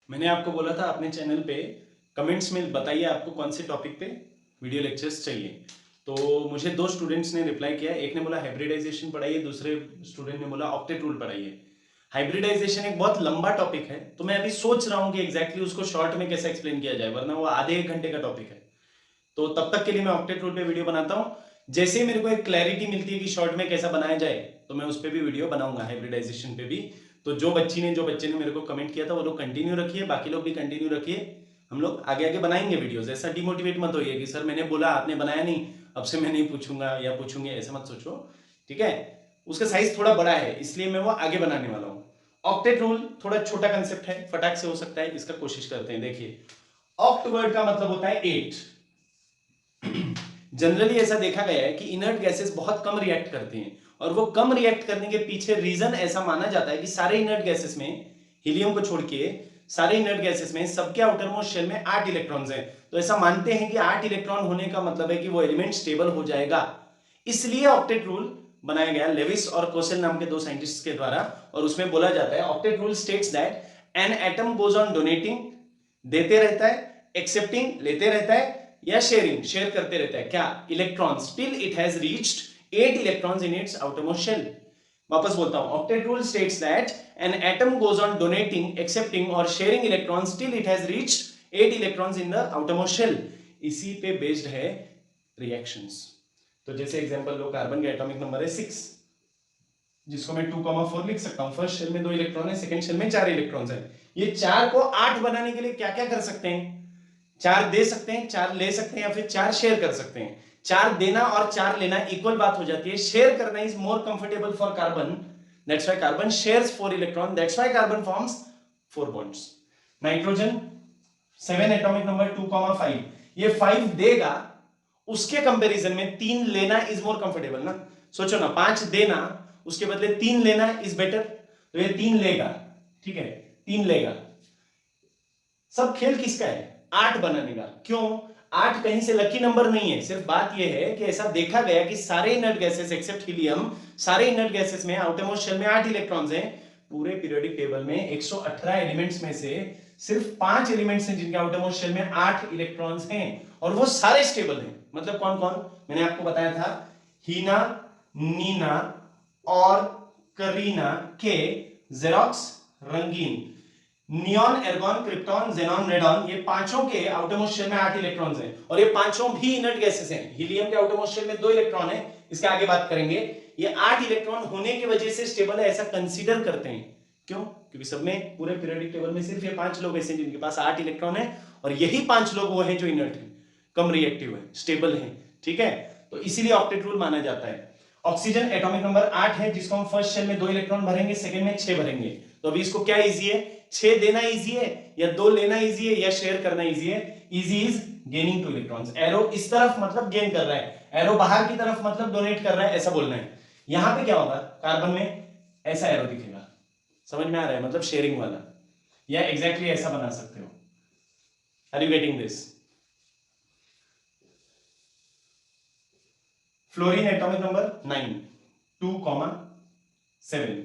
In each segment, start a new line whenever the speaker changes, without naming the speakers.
मैंने आपको बोला था अपने चैनल पे कमेंट्स में बताइए आपको कौन से टॉपिक पे वीडियो लेक्चर्स चाहिए। तो मुझे दो स्टूडेंट्स ने रिप्लाई किया, एक ने बोला हाइब्रिडाइजेशन पढ़ाइए, दूसरे स्टूडेंट ने बोला ऑक्टेट रूल पढ़ाइए। हाइब्रिडाइजेशन एक बहुत लंबा टॉपिक है, तो मैं अभी सोच रहा हूँ कि एग्जैक्टली उसको शॉर्ट में कैसे एक्सप्लेन किया जाए, वरना वो आधे एक घंटे का टॉपिक है। तो तब तक के लिए मैं ऑक्टेट रूल पे वीडियो बनाता हूँ। जैसे ही मेरे को एक क्लैरिटी मिलती है कि शॉर्ट में कैसा बनाया जाए, तो मैं उस पर भी वीडियो बनाऊंगा, हाइब्रिडाइजेशन पे भी। तो जो बच्चे ने मेरे को कमेंट किया था वो लोग कंटिन्यू रखिए, बाकी लोग भी कंटिन्यू रखिए। हम लोग आगे आगे बनाएंगे वीडियोस। ऐसा डिमोटिवेट मत होइए कि सर मैंने बोला आपने बनाया नहीं, अब से मैं नहीं पूछूंगा या पूछूंगी, ऐसा मत सोचो। ठीक है, उसका साइज थोड़ा बड़ा है इसलिए मैं वो आगे बनाने वाला हूँ। ऑक्टेट रूल थोड़ा छोटा कंसेप्ट है, फटाक से हो सकता है, इसका कोशिश करते हैं। देखिए, ऑक्ट वर्ड का मतलब होता है 8। जनरली ऐसा देखा गया है कि इनर्ट गैसेस बहुत कम रिएक्ट करती हैं, और वो कम रिएक्ट करने के पीछे रीजन ऐसा माना जाता है कि सारे इनर्ट गैसेस में, हीलियम को छोड़ के सारे इनर्ट गैसेस में सबके आउटर मोस्ट शेल में 8 इलेक्ट्रॉन्स हैं। तो ऐसा मानते हैं कि 8 इलेक्ट्रॉन होने का मतलब है कि वो एलिमेंट स्टेबल हो जाएगा। इसलिए ऑक्टेट रूल बनाया गया लेविस और कोसेल नाम के दो साइंटिस्ट्स के द्वारा। और उसमें बोला जाता है, octet rule states that an atom goes on donating, देते रहता है, एक्सेप्टिंग, लेते रहता है, या शेयरिंग, शेयर करते रहता है क्या, electrons, till it has reached 8 electrons in its outermost shell. वापस बोलता हूं, octet rule states that an atom goes on donating, accepting और sharing electrons till it has reached 8 electrons in the outermost shell. इसी पे based है reactions. तो जैसे example लो, कार्बन का एटॉमिक नंबर है 6, जिसको मैं 2,4 लिख सकता हूं। फर्स्ट शेल में 2 इलेक्ट्रॉन है, सेकंड शेल में 4 इलेक्ट्रॉन्स है। ये 4 को 8 बनाने के लिए क्या क्या कर सकते हैं? 4 दे सकते हैं, 4 ले सकते हैं, या फिर 4 शेयर कर सकते हैं। 4 देना और 4 लेना इक्वल बात हो जाती है। शेयर करना is more comfortable for carbon, that's why carbon shares 4 electron, that's why carbon forms 4 bonds. Nitrogen 7 atomic number 2,5, ये 5 देगा, उसके कंपैरिजन में 3 लेना इज मोर कंफर्टेबल ना। सोचो ना, 5 देना उसके बदले 3 लेना इज बेटर। तो ये 3 लेगा, ठीक है, 3 लेगा। सब खेल किसका है? 8 बनाने का। क्यों? 8 कहीं से लकी नंबर नहीं है, सिर्फ बात यह है कि ऐसा देखा गया कि सारे इनर्ट गैसेस एक्सेप्ट हीलियम, सारे इनर्ट गैसेस में आउटरमोस्ट शेल में 8 इलेक्ट्रॉन्स हैं। पूरे पीरियोडिक टेबल में 118 एलिमेंट्स में से सिर्फ 5 एलिमेंट्स हैं जिनके आउटरमोस्ट शेल में 8 इलेक्ट्रॉन्स हैं, और वो सारे स्टेबल हैं। मतलब कौन कौन? मैंने आपको बताया था, हीना, नीना और करीना के, जेरोक्स, रंगीन, नियॉन, एर्गॉन, क्रिप्टॉन, जेनॉन, रेडॉन, ये पांचों के आउटरमोस्ट शेल में 8 इलेक्ट्रॉन्स हैं, और ये पांचों भी इनर्ट गैसेस हैं। हीलियम के आउटरमोस्ट शेल में 2 इलेक्ट्रॉन है, इसके आगे बात करेंगे। ये 8 इलेक्ट्रॉन होने की वजह से स्टेबल है, ऐसा कंसीडर करते हैं। क्यों? क्योंकि सब में, पूरे पीरियोडिक टेबल में सिर्फ ये 5 लोग ऐसे हैं जिनके पास 8 इलेक्ट्रॉन है, और यही 5 लोग वो हैं जो इनर्ट है, कम रिएक्टिव है, स्टेबल है। ठीक है, तो इसीलिए ऑक्टेट रूल माना जाता है। ऑक्सीजन एटॉमिक नंबर 8 है, जिसको हम फर्स्ट शेल में 2 इलेक्ट्रॉन भरेंगे, सेकंड में 6 भरेंगे। तो अभी इसको क्या इजी है? 6 देना इजी है, या 2 लेना इजी है, या शेयर करना इजी है? Easy is gaining 2 electrons. Arrow इस तरफ मतलब गेन कर रहा है, एरो बाहर की तरफ मतलब डोनेट कर रहा है, ऐसा बोलना है। यहां पे क्या होगा? कार्बन में ऐसा एरो दिखेगा, समझ में आ रहा है? मतलब शेयरिंग वाला, या एग्जैक्टली ऐसा बना सकते हो। Are you getting this? Fluorine atomic number 9, 2,7,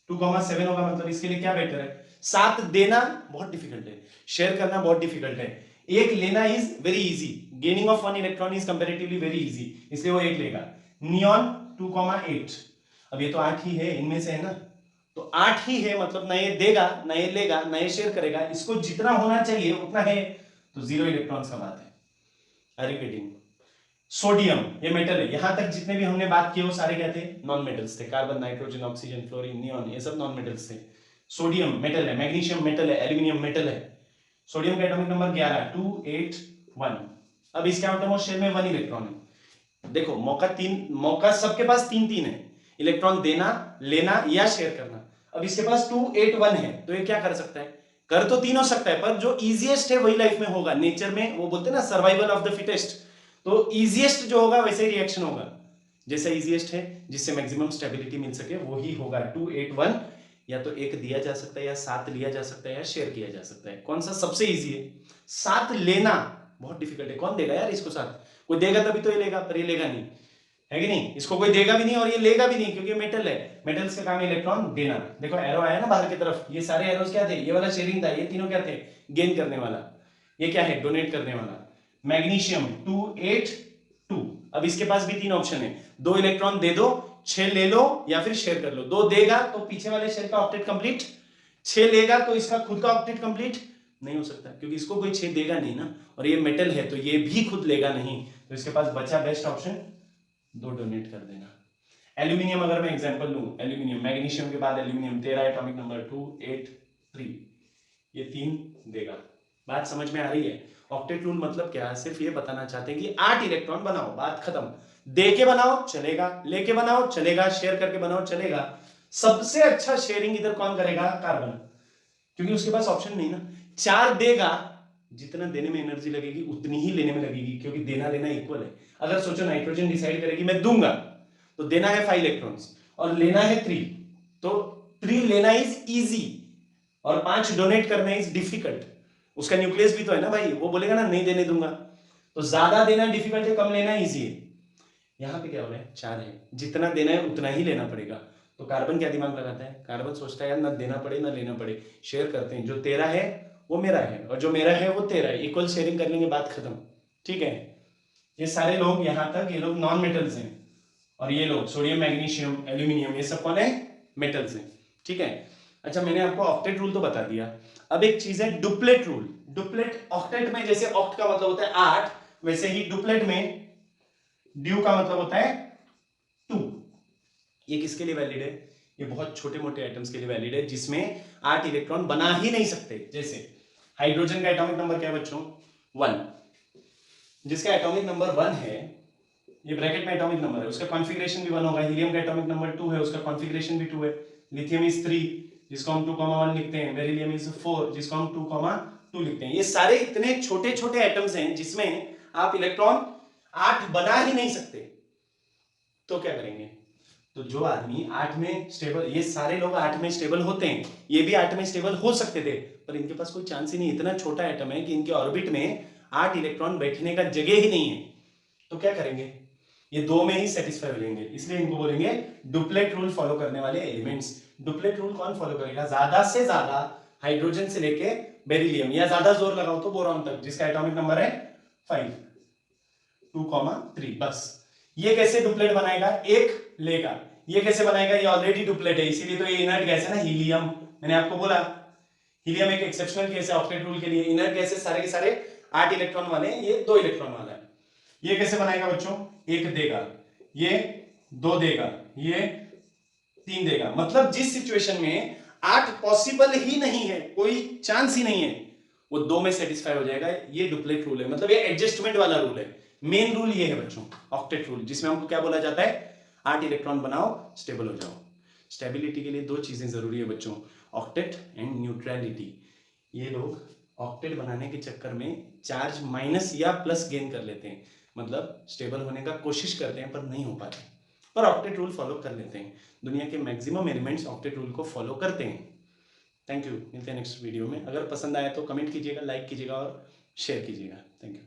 2,7 होगा, मतलब इसके लिए क्या बेटर है? 7 देना बहुत डिफिकल्ट है, शेयर करना बहुत डिफिकल्ट है, एक लेना is very easy. Gaining of 1 electron is comparatively very easy, इसलिए वो एक लेगा। नियॉन 2,8, अब ये तो 8 ही है, इनमें से है ना, तो 8 ही है, मतलब ना ये देगा, ना ये लेगा, ना ये शेयर करेगा, इसको जितना होना चाहिए उतना है, तो 0 इलेक्ट्रॉन्स का बात है। Are you getting? सोडियम, ये मेटल है, यहां तक जितने भी हमने बात किए वो सारे क्या थे? नॉन मेटल्स थे। Carbon, nitrogen, oxygen, fluorine, neon, ये सब नॉन मेटल्स थे। सोडियम मेटल है, मैग्नीशियम मेटल है, एल्यूमिनियम मेटल है। सोडियम का एटॉमिक नंबर 11, 281। अब इसके आउटरमोस्ट शेल में 1 इलेक्ट्रॉन है। देखो, मौका सबके पास 3-3 है, इलेक्ट्रॉन देना, लेना या शेयर करना। अब इसके पास 281 है, तो ये क्या कर सकता है? कर तो 3 हो सकता है, पर जो इजीएस्ट है वही लाइफ में होगा। नेचर में वो बोलते हैं ना, सर्वाइवल ऑफ द फिटेस्ट, तो इजीएस्ट जो होगा वैसे ही रिएक्शन होगा। जैसा इजीएस्ट है, जिससे मैक्सिमम स्टेबिलिटी मिल सके, वो ही होगा। 281, या तो एक दिया जा सकता है, या 7 लिया जा सकता है, या शेयर किया जा सकता है। कौन सा सबसे इजी है? 7 लेना बहुत डिफिकल्ट है, कौन देगा यार इसको 7? कोई देगा तभी तो ये लेगा, पर ये लेगा नहीं। है कि नहीं? इसको कोई देगा भी नहीं और ये लेगा भी नहीं, क्योंकि मेटल है। मेटल्स का काम है इलेक्ट्रॉन देना। देखो एरो आया ना बाहर की तरफ, ये सारे एरोस क्या थे? ये वाला शेयरिंग था, ये तीनों क्या थे? गेन करने वाला। ये क्या है? डोनेट करने वाला। मैग्नीशियम 282। अब इसके पास भी तीन ऑप्शन है, 2 इलेक्ट्रॉन दे दो, 6 ले लो, या फिर शेयर कर लो। 2 देगा तो पीछे वाले शेयर का ऑक्टेट कंप्लीट, 6 लेगा तो इसका खुद का ऑक्टेट कंप्लीट नहीं हो सकता, क्योंकि इसको कोई 6 देगा नहीं ना, और ये मेटल है तो ये भी खुद लेगा नहीं। तो इसके पास बचा बेस्ट ऑप्शन 2 डोनेट कर देना। एल्यूमिनियम अगर मैं एग्जांपल लूं, एल्यूमिनियम, मैग्नीशियम के बाद एल्यूमिनियम, 13 एटॉमिक नंबर 283, ये 3 देगा। बात समझ में आ रही है? ऑक्टेट रूल मतलब क्या? सिर्फ ये बताना चाहते हैं कि 8 इलेक्ट्रॉन बनाओ, बात खत्म। दे के बनाओ चलेगा, लेके बनाओ चलेगा, शेयर करके बनाओ चलेगा। सबसे अच्छा शेयरिंग इधर कौन करेगा? कार्बन, क्योंकि उसके पास ऑप्शन नहीं ना। 4 देगा, जितना देने में एनर्जी लगेगी उतनी ही लेने में लगेगी, क्योंकि देना लेना इक्वल है। अगर सोचो नाइट्रोजन डिसाइड करेगी मैं दूंगा, तो देना है 5 इलेक्ट्रॉन्स और लेना है 3, तो 3 लेना इज इजी और 5 डोनेट करना इज डिफिकल्ट। उसका न्यूक्लियस भी तो है ना भाई, वो बोलेगा ना नहीं देने दूंगा। तो ज्यादा देना डिफिकल्ट है, कम लेना इजी है। यहां पे क्या हो रहा है? 4 है, जितना देना है उतना ही लेना पड़ेगा। तो कार्बन क्या दिमाग लगाता है? कार्बन सोचता है यार ना देना पड़े ना लेना पड़े, शेयर करते हैं। जो तेरा है वो मेरा है और जो मेरा है वो तेरा है, इक्वल शेयरिंग कर लेंगे, बात खत्म। ठीक है? ये सारे लोग यहां तक, ये लोग नॉन मेटल्स हैं, और ये लोग सोडियम, मैग्नीशियम, एल्यूमिनियम, ये सब कौन है? मेटल्स हैं। ठीक है? अच्छा, मैंने आपको ऑक्टेट रूल तो बता दिया। अब एक चीज है डुप्लेट रूल। डुप्लेट, ऑक्टेट में जैसे ऑक्ट का मतलब होता है 8, वैसे ही डुप्लेट में ड्यू का मतलब होता है 2। ये किसके लिए वैलिड है? ये बहुत छोटे मोटे एटम्स के लिए वैलिड है, जिसमें 8 इलेक्ट्रॉन बना ही नहीं सकते। जैसे हाइड्रोजन का एटॉमिक नंबर क्या है बच्चों? 1। जिसका एटॉमिक नंबर 1 है, ये ब्रैकेट में एटॉमिक नंबर है, उसका कॉन्फ़िगरेशन भी 1 होगा। हीलियम का एटॉमिक नंबर 2 है, उसका कॉन्फ़िगरेशन भी 2 है। लिथियम इज 3, जिसको हम 2,1 लिखते हैं। बेरिलियम इज 4, जिसको हम 2,2 लिखते हैं। ये सारे इतने छोटे छोटे एटम्स हैं जिसमें आप इलेक्ट्रॉन 8 बना ही नहीं सकते। तो क्या करेंगे? तो जो आदमी 8 में स्टेबल, ये सारे लोग 8 में स्टेबल होते हैं, ये भी 8 में स्टेबल हो सकते थे, पर इनके पास कोई चांस ही नहीं। इतना छोटा एटम है कि इनके ऑर्बिट में 8 इलेक्ट्रॉन बैठने का जगह ही नहीं है। तो क्या करेंगे? ये 2 में ही सेटिस्फाई हो जाएंगे, इसलिए इनको बोलेंगे डुप्लेट रूल फॉलो करने वाले एलिमेंट्स। डुप्लेट रूल कौन फॉलो करेगा? ज्यादा से ज्यादा हाइड्रोजन से लेके बेरिलियम, या ज्यादा जोर लगाओ तो बोरॉन तक, जिसका एटॉमिक नंबर है 5, 2,3। बस ये कैसे डुप्लेट बनाएगा? एक लेगा। ये कैसे बनाएगा? ये ऑलरेडी डुप्लेट है, इसीलिए तो ये इनर्ट गैस है ना, हीलियम। मैंने आपको बोला हीलियम एक एक्सेप्शनल केस है ऑक्टेट रूल के लिए। इनर्ट गैसेस सारे के सारे 8 इलेक्ट्रॉन वाले हैं, ये 2 इलेक्ट्रॉन वाला है। ये कैसे बनाएगा बच्चों? 1 देगा, ये 2 देगा, ये 3 देगा। मतलब जिस सिचुएशन में 8 पॉसिबल ही नहीं है, कोई चांस ही नहीं है, वो 2 में सेटिस्फाई हो जाएगा। ये डुप्लेट रूल है, मतलब ये एडजस्टमेंट वाला रूल है। मेन रूल ये है बच्चों ऑक्टेट रूल, जिसमें हमको क्या बोला जाता है? 8 इलेक्ट्रॉन बनाओ, स्टेबल हो जाओ। स्टेबिलिटी के लिए 2 चीजें जरूरी है बच्चों, ऑक्टेट एंड न्यूट्रलिटी। ये लोग ऑक्टेट बनाने के चक्कर में चार्ज माइनस या प्लस गेन कर लेते हैं, मतलब स्टेबल होने का कोशिश करते हैं पर नहीं हो पाते, पर ऑक्टेट रूल फॉलो कर लेते हैं। दुनिया के मैक्सिमम एलिमेंट्स ऑक्टेट रूल को फॉलो करते हैं। थैंक यू, मिलते हैं नेक्स्ट वीडियो में। अगर पसंद आया तो कमेंट कीजिएगा, लाइक कीजिएगा और शेयर कीजिएगा। Thank you.